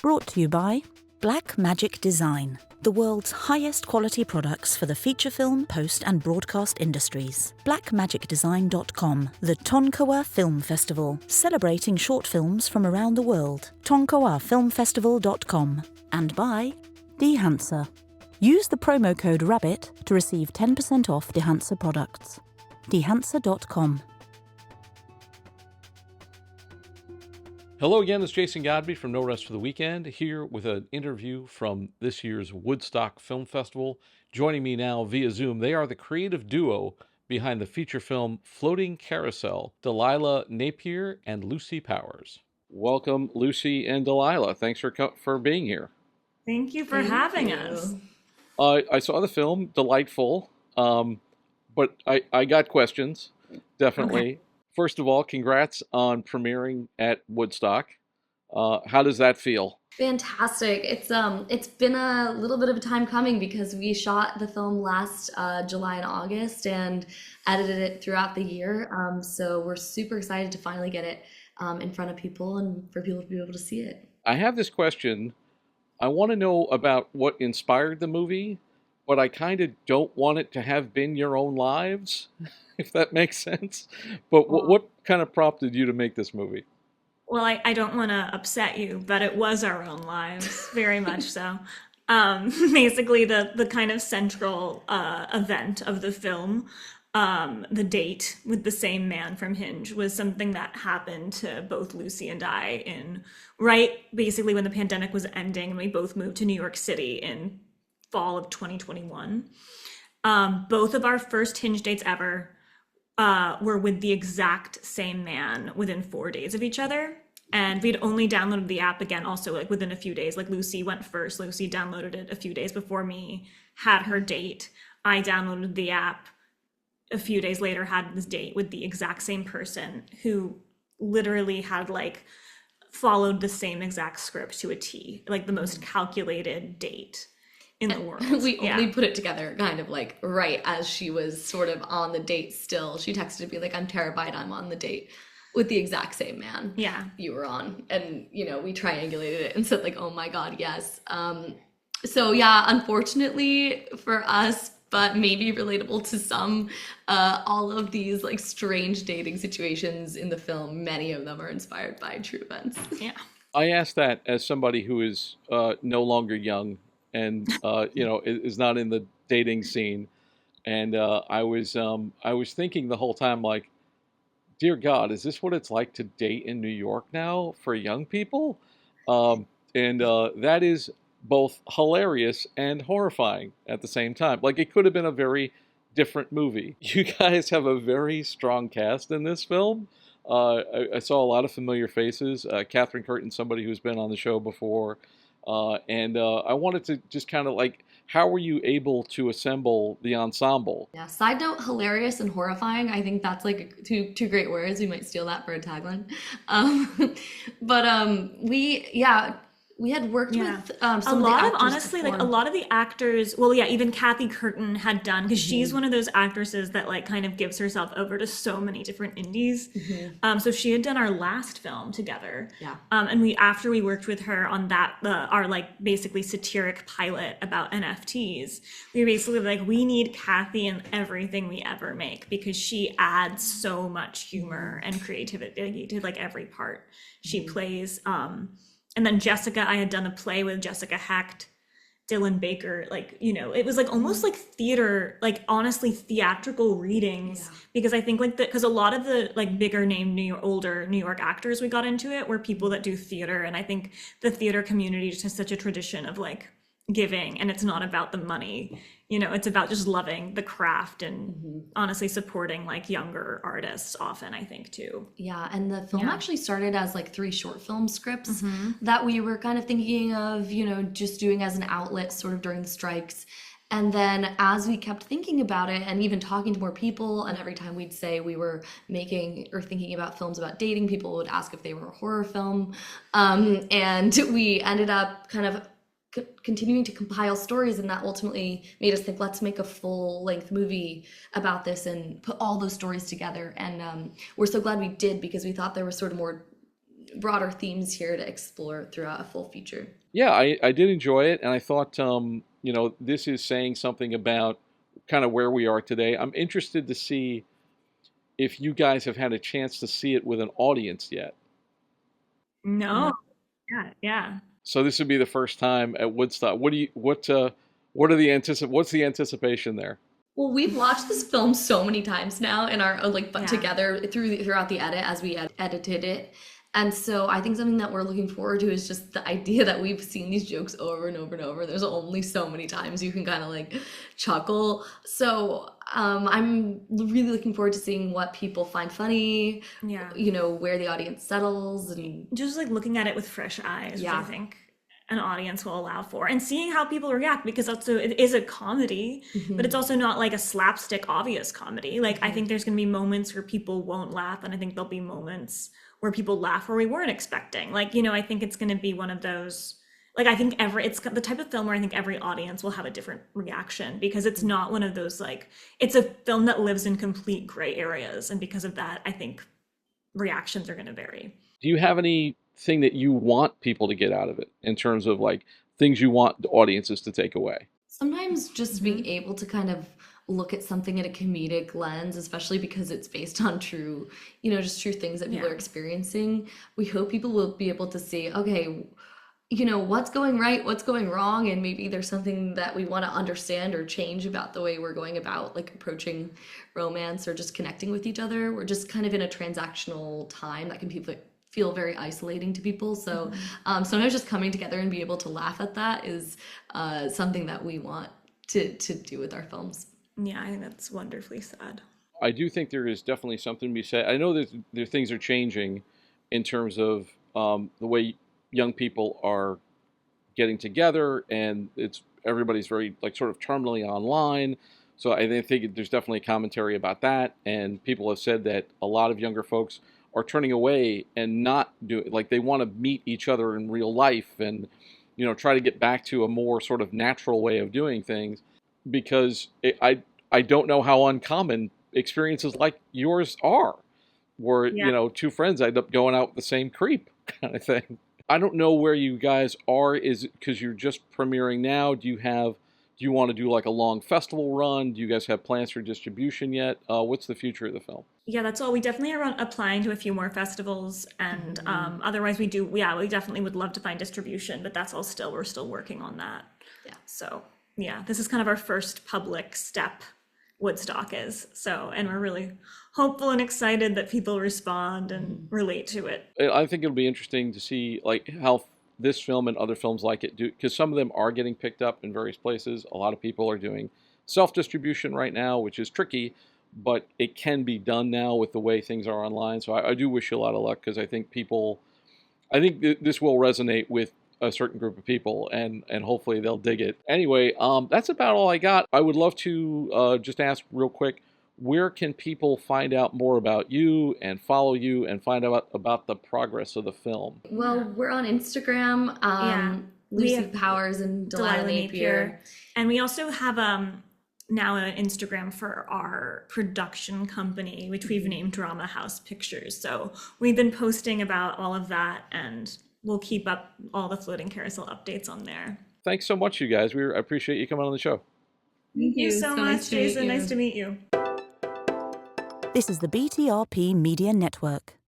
Brought to you by BlackMagic Design, the world's highest quality products for the feature film, post and broadcast industries. BlackMagicDesign.com, the Tonkawa Film Festival, celebrating short films from around the world. Tonkawafilmfestival.com. And by Dehancer. Use the promo code RABBIT to receive 10% off Dehancer products. Dehancer.com. Hello again, it's Jason Godbey from No Rest for the Weekend, here with an interview from this year's Woodstock Film Festival. Joining me now via Zoom, they are the creative duo behind the feature film Floating Carousel, Delilah Napier and Lucy Powers. Welcome, Lucy and Delilah. Thanks for being here. Thank you for having us. I saw the film, delightful, but I got questions, definitely. Okay. First of all, congrats on premiering at Woodstock. How does that feel? Fantastic. It's been a little bit of a time coming because we shot the film last July and August and edited it throughout the year. So we're super excited to finally get it in front of people and for people to be able to see it. I have this question. I want to know about what inspired the movie, but I kind of don't want it to have been your own lives, if that makes sense. But what kind of prompted you to make this movie? Well, I don't want to upset you, but it was our own lives, very much so. Basically, the kind of central event of the film, the date with the same man from Hinge, was something that happened to both Lucy and I basically when the pandemic was ending and we both moved to New York City in fall of 2021. Both of our first Hinge dates ever were with the exact same man within 4 days of each other. And we'd only downloaded the app again also like within a few days. Like Lucy went first. Lucy downloaded it a few days before me, had her date. I downloaded the app a few days later, had this date with the exact same person who literally had like followed the same exact script to a T, like the most calculated date in the world. We only put it together kind of like right as she was sort of on the date still. She texted me like, I'm terrified I'm on the date with the exact same man you were on. And, you know, we triangulated it and said like, oh my God, yes. So yeah, unfortunately for us, but maybe relatable to some, all of these like strange dating situations in the film, many of them are inspired by true events. Yeah. I ask that as somebody who is no longer young and is not in the dating scene, and I was thinking the whole time, like, dear God, is this what it's like to date in New York now for young people? And that is both hilarious and horrifying at the same time. Like, it could have been a very different movie. You guys have a very strong cast in this film. I saw a lot of familiar faces. Catherine Curtin, somebody who's been on the show before. And I wanted to just kind of like, how were you able to assemble the ensemble? Yeah, side note, hilarious and horrifying. I think that's like two great words. We might steal that for a tagline. We had worked with some a lot of of honestly before. Like a lot of the actors, even Kathy Curtin had done, because she's one of those actresses that like kind of gives herself over to so many different indies. So she had done our last film together, and after we worked with her on that our like basically satiric pilot about NFTs, we were basically like, we need Kathy in everything we ever make because she adds so much humor and creativity to like every part she plays. And then Jessica, I had done a play with Jessica Hecht, Dylan Baker, like, you know, it was like almost like theater, like honestly theatrical readings, because I think like because a lot of the like bigger name older New York actors we got into it were people that do theater. And I think the theater community just has such a tradition of like giving, and it's not about the money, you know, it's about just loving the craft and honestly supporting like younger artists often, I think too. Yeah, and the film actually started as like 3 short film scripts that we were kind of thinking of, you know, just doing as an outlet sort of during the strikes. And then as we kept thinking about it and even talking to more people, and every time we'd say we were making or thinking about films about dating, people would ask if they were a horror film. And we ended up kind of continuing to compile stories, and that ultimately made us think, let's make a full-length movie about this and put all those stories together. And we're so glad we did, because we thought there was sort of more broader themes here to explore throughout a full feature. Yeah, I did enjoy it, and I thought, this is saying something about kind of where we are today. I'm interested to see if you guys have had a chance to see it with an audience yet. No. Yeah. So this would be the first time at Woodstock. What's the anticipation there? Well, we've watched this film so many times now in our together throughout the edit as we edited it. And so I think something that we're looking forward to is just the idea that we've seen these jokes over and over and over. There's only so many times you can kind of like chuckle. So I'm really looking forward to seeing what people find funny, where the audience settles, and just like looking at it with fresh eyes, Yeah. which I think an audience will allow for, and seeing how people react, because also it is a comedy, but it's also not like a slapstick obvious comedy. Like I think there's going to be moments where people won't laugh, and I think there'll be moments where people laugh where we weren't expecting. Like, I think it's going to be one of those, like, I think it's the type of film where I think every audience will have a different reaction, because it's not one of those, like, it's a film that lives in complete gray areas. And because of that, I think reactions are going to vary. Do you have anything that you want people to get out of it in terms of like things you want the audiences to take away? sometimes just being able to kind of look at something in a comedic lens, especially because it's based on true, just true things that people are experiencing. We hope people will be able to see, okay, what's going right, what's going wrong, and maybe there's something that we want to understand or change about the way we're going about like approaching romance or just connecting with each other. We're just kind of in a transactional time that can feel very isolating to people. So sometimes just coming together and be able to laugh at that is something that we want to do with our films. Yeah, I think that's wonderfully said. I do think there is definitely something to be said. I know that there things are changing in terms of the way young people are getting together, and everybody's very like sort of terminally online. So I think there's definitely a commentary about that, and people have said that a lot of younger folks are turning away and not do like they want to meet each other in real life and try to get back to a more sort of natural way of doing things, because I don't know how uncommon experiences like yours are, where two friends end up going out with the same creep kind of thing. I don't know where you guys are. Is it because you're just premiering now? Do you want to do like a long festival run? Do you guys have plans for distribution yet? What's the future of the film? Yeah, that's all. We definitely are applying to a few more festivals, and otherwise we definitely would love to find distribution, but that's all we're still working on that. Yeah. So yeah, this is kind of our first public step, Woodstock is. So, and we're really hopeful and excited that people respond and relate to it. I think it'll be interesting to see like how this film and other films like it do, because some of them are getting picked up in various places. A lot of people are doing self-distribution right now, which is tricky, but it can be done now with the way things are online. So I do wish you a lot of luck, because I think this will resonate with a certain group of people, and hopefully they'll dig it. Anyway, that's about all I got. I would love to just ask real quick, where can people find out more about you and follow you and find out about the progress of the film? Well, we're on Instagram, Lucy Powers and Delilah Napier. And we also have now an Instagram for our production company, which we've named Drama House Pictures. So we've been posting about all of that, and we'll keep up all the Floating Carousel updates on there. Thanks so much, you guys. I appreciate you coming on the show. Thank you so much, Jason. Nice to meet you. This is the BTRP Media Network.